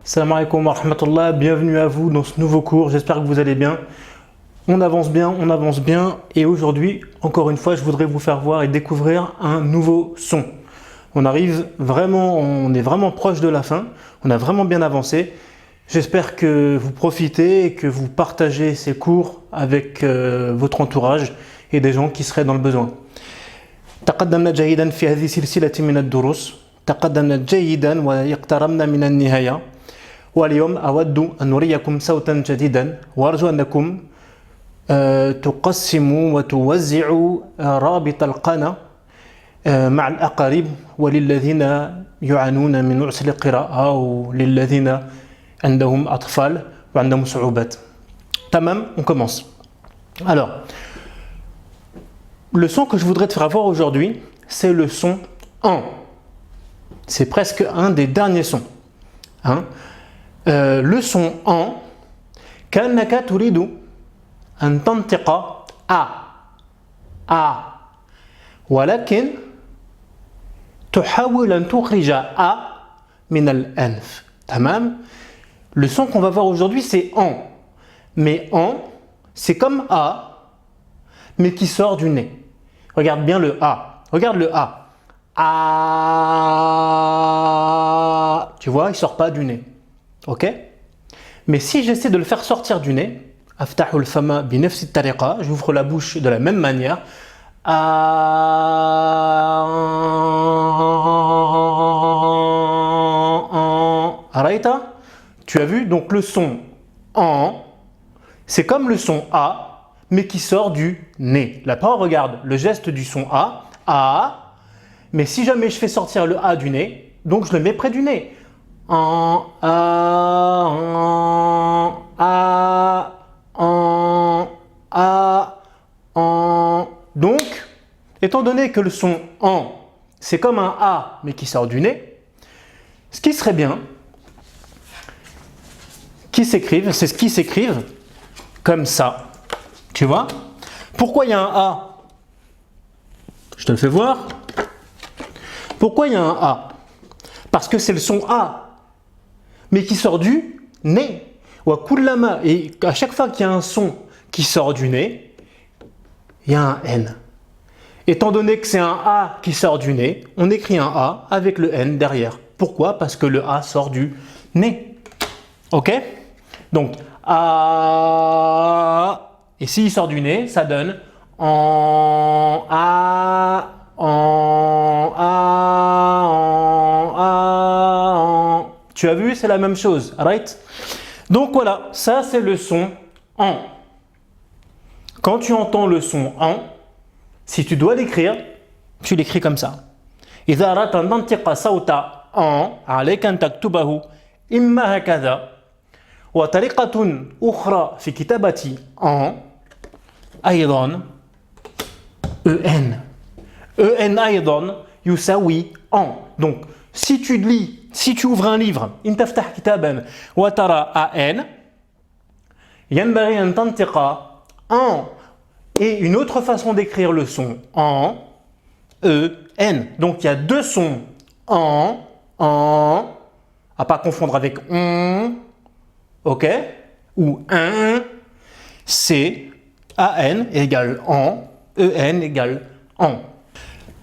Salam alaikum wa rahmatullah, bienvenue à vous dans ce nouveau cours, j'espère que vous allez bien. On avance bien et aujourd'hui, encore une fois, je voudrais vous faire voir et découvrir un nouveau son. On est vraiment proche de la fin, on a vraiment bien avancé. J'espère que vous profitez et que vous partagez ces cours avec votre entourage et des gens qui seraient dans le besoin. تقدمنا جيدا في هذه السلسلة من الدروس، تقدمنا جيدا واقتربنا من النهاية، واليوم أود أن نريكم صوتا جديدا وأرجو أنكم تقسموا وتوزعوا رابط القناة مع الأقارب وللذين يعانون من عسر القراءة وللذين عندهم أطفال وعندهم صعوبات. تمام, on commence. Alors, le son que je voudrais te faire voir aujourd'hui, c'est le son en. C'est presque un des derniers sons. Hein? Le son en, كأنك تريد أن تنطق ولكن تحاول أن تخرج من الأنف. تمام? Le son qu'on va voir aujourd'hui, c'est en. Mais en, c'est comme a, mais qui sort du nez. Regarde bien le A. Regarde le A. A. Tu vois, il ne sort pas du nez. Ok? Mais si j'essaie de le faire sortir du nez, aftahul fama bi nafsi tariqa, j'ouvre la bouche de la même manière. Araita? Tu as vu? Donc le son en, c'est comme le son A, mais qui sort du nez. La parole, regarde, le geste du son A, mais si jamais je fais sortir le A du nez, donc je le mets près du nez. Donc, étant donné que le son en, c'est comme un A, mais qui sort du nez, ce qui serait bien, c'est ce qui s'écrivent comme ça. Tu vois? Pourquoi il y a un A? Je te le fais voir. Pourquoi il y a un A? Parce que c'est le son A, mais qui sort du nez. Et à chaque fois qu'il y a un son qui sort du nez, il y a un N. Étant donné que c'est un A qui sort du nez, on écrit un A avec le N derrière. Pourquoi? Parce que le A sort du nez. Ok? Donc, A. Et s'il sort du nez, ça donne en A, en A, en A, en. Tu as vu, c'est la même chose, right? Donc voilà, ça c'est le son en. Quand tu entends le son en, si tu dois l'écrire, tu l'écris comme ça. إذا أردت أن تنطق صوت en عليك أن تكتبه إما هكذا وطريقة أخرى في كتابة en أيضا EN أيضا يساوي en. Donc si tu lis, si tu ouvres un livre إن تفتح كتابا وترى AN ينبغي أن تنطق en. Et une autre façon d'écrire le son en EN. Donc il y a deux sons en, à pas confondre avec on, ok, ou un, c'est AN égale en, EN égale en.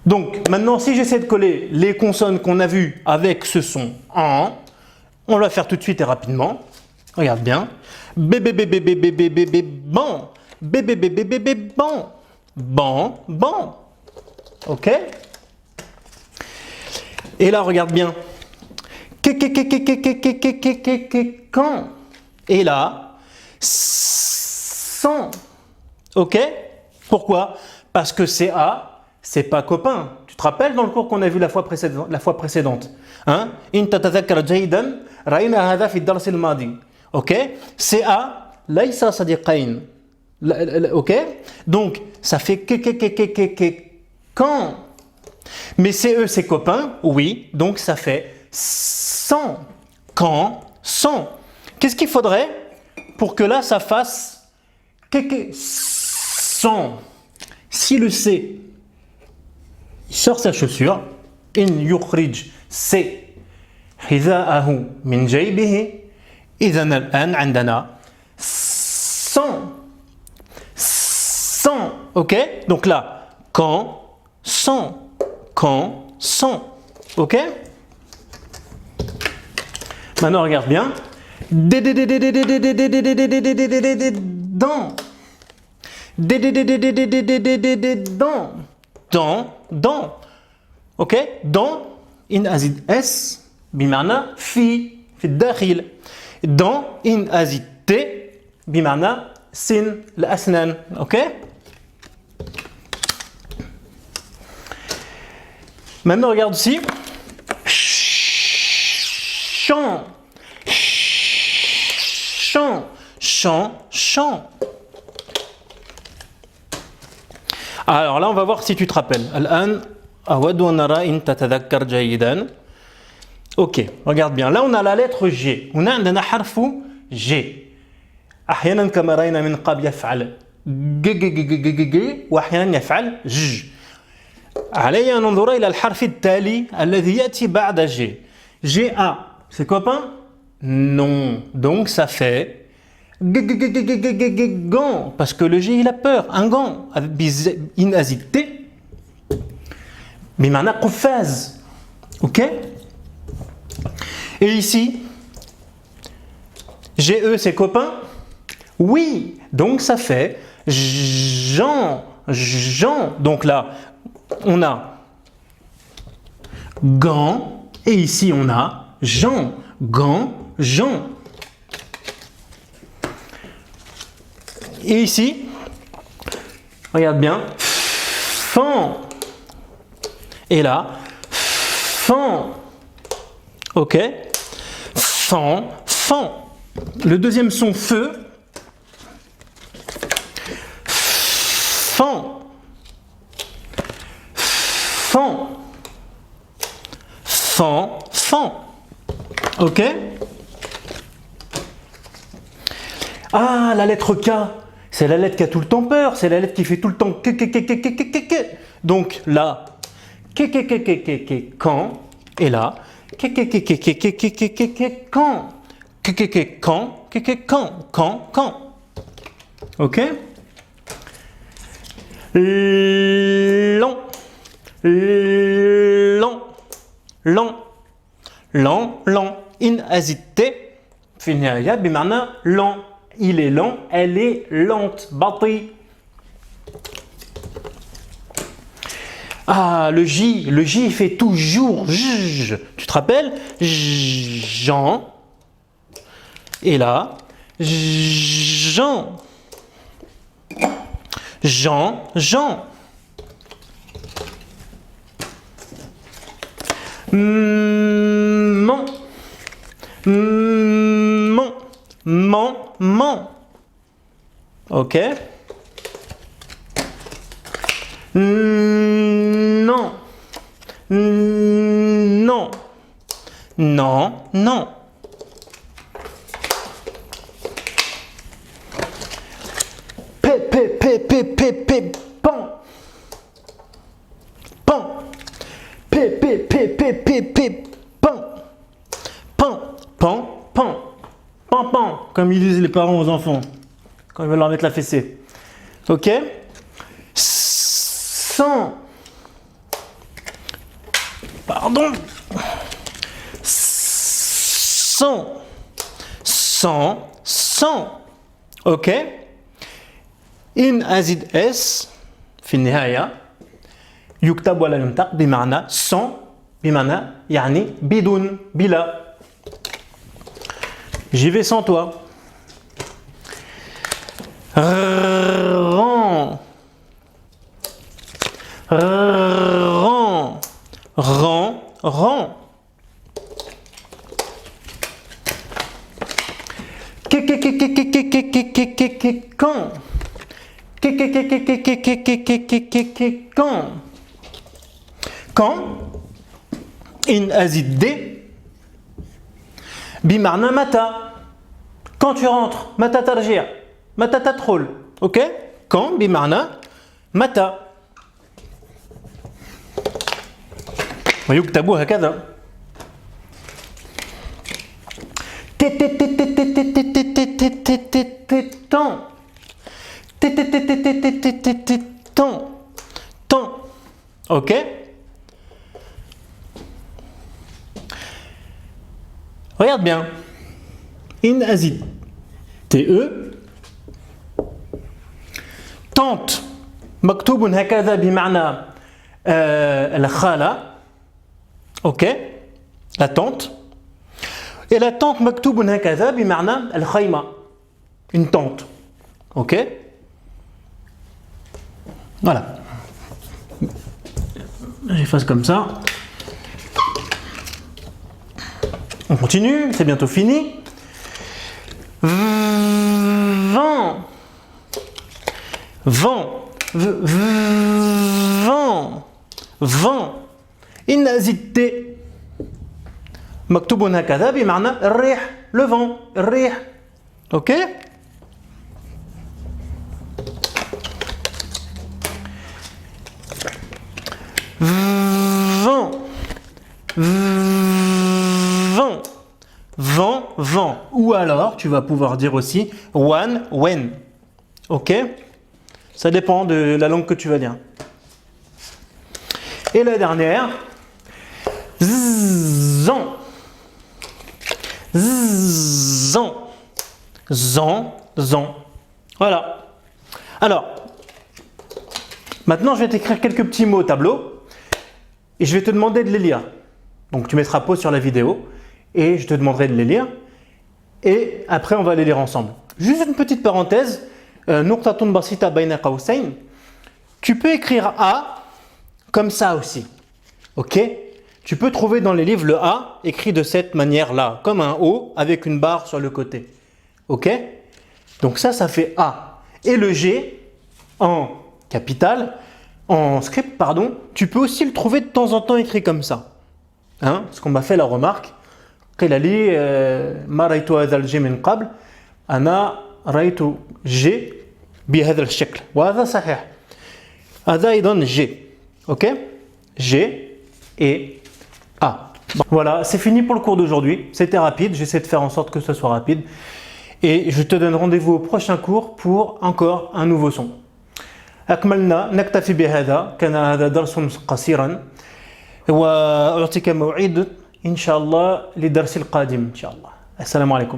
Donc maintenant, si j'essaie de coller les consonnes qu'on a vues avec ce son en, on va faire tout de suite et rapidement. Regarde bien. Bébé, bébé, bébé, bébé, bébé, bon. Bébé, bébé, bébé, bon. Bon, bon. Ok? Et là, regarde bien. Quand. Et là, sans. Ok? Pourquoi? Parce que c'est A, c'est pas copain. Tu te rappelles dans le cours qu'on a vu la fois précédente? Hein? Ok? C'est A, laïsa sadiqain. Ok? Donc, ça fait quand. Mais c'est eux, ses copains, oui, donc ça fait sans. Quand, sans. Qu'est-ce qu'il faudrait pour que là, ça fasse sans. Si le C il sort sa chaussure, in yukhrij, c'est حذاءه من جيبه. إذا الآن عندنا 100. 100. Ok? Donc là, quand, 100. Quand, 100. Ok? Maintenant, regarde bien. Dans. Dans. Ok? Dans. إن أزيد S بمعنى في الداخل. dans إن أزيد T بمعنى سن الأسنان. ok. Maintenant regarde ici. Chant. Chant. Chant. Chant. Alors là on va voir si tu te rappelles. الآن أود أن نرى إن تتذكر جيدا. Ok, regarde bien. Là, on a la lettre G. On a عندنا حرف G. أحيانا كما رأينا من قبل يفعل ج ج ج ج ج ج وأحيانا يفعل ج. علي أن ننظر إلى الحرف التالي الذي يأتي بعد G. GA, c'est quoi pas? Non. Donc ça fait g g g g g g g gant parce que le G il a peur. Un gant. إن أزيد T بمعنى قفاز. Ok? Et ici, GE c'est copain? Oui, donc ça fait Jean, Jean. Donc là, on a gant et ici on a Jean, gant, Jean. Et ici, regarde bien, fan. Et là, fan. Ok? Fan, fan. Le deuxième son feu. Fan. Fan. Fan, fan. Ok? Ah, la lettre K. C'est la lettre qui a tout le temps peur. C'est la lettre qui fait tout le temps que. Donc là, quand. Et là, quand. Ok? Lent. In hésité. في النهاية بمعنى lent. Il est lent, elle est lente. بطيء. Ah, le J il fait toujours J. Tu te rappelles? Jean. Et là, Jean. Jean. Man. Ok? Non. Pan. Comme ils disent les parents aux enfants quand ils veulent leur mettre la fessée. Ok? Sans. Pardon. Sans. Ok? إن أزيد S في النهاية يكتب ولا ينطق بمعنى sans بمعنى يعني بدون بلا. J'y vais sans toi. Rend. Quand إن أزيد D بمعنى متى. Quand tu rentres, متى ترجع, متى تدخل. ok? Quand بمعنى متى. ويكتب هكذا. Temps. Ok? Regarde bien. In azid. TE. Tente. مكتوب هكذا بمعنى الخالة. Ok? La tente. Et la tente مكتوب هكذا بمعنى الخيمة. Une tente. Ok? Voilà. J'efface comme ça. On continue, c'est bientôt fini. Vent. Vent. Vent. Vent. إن زدت مكتوب هكذا بمعنى الريح. Le vent. الريح. Ok? Vent. Vent. Vent, vent. Ou alors, tu vas pouvoir dire aussi one, when. Ok? Ça dépend de la langue que tu vas dire. Et la dernière, zan. Zan. Zan, zan. Voilà. Alors, maintenant, je vais t'écrire quelques petits mots au tableau et je vais te demander de les lire. Donc, tu mettras pause sur la vidéo et je te demanderai de les lire. Et après, on va les lire ensemble. Juste une petite parenthèse. Nuqtatun basita bayna qawsayn. Tu peux écrire A comme ça aussi. Ok? Tu peux trouver dans les livres le A écrit de cette manière-là, comme un O avec une barre sur le côté. Ok? Donc ça fait A. Et le G en capital, en script, pardon, tu peux aussi le trouver de temps en temps écrit comme ça. Hein? Parce qu'on m'a fait la remarque. قيل لي ما رأيت هذا الجي من قبل أنا رأيت جي بهذا الشكل وهذا صحيح هذا أيضا جي ok G et A. Bon, voilà, c'est fini pour le cours d'aujourd'hui. C'était rapide, j'essaie de faire en sorte que ce soit rapide. Et je te donne rendez-vous au prochain cours pour encore un nouveau son. أكملنا نكتفي بهذا كان هذا درس قصيرا وأعطيك موعد إن شاء الله للدرس القادم إن شاء الله. السلام عليكم.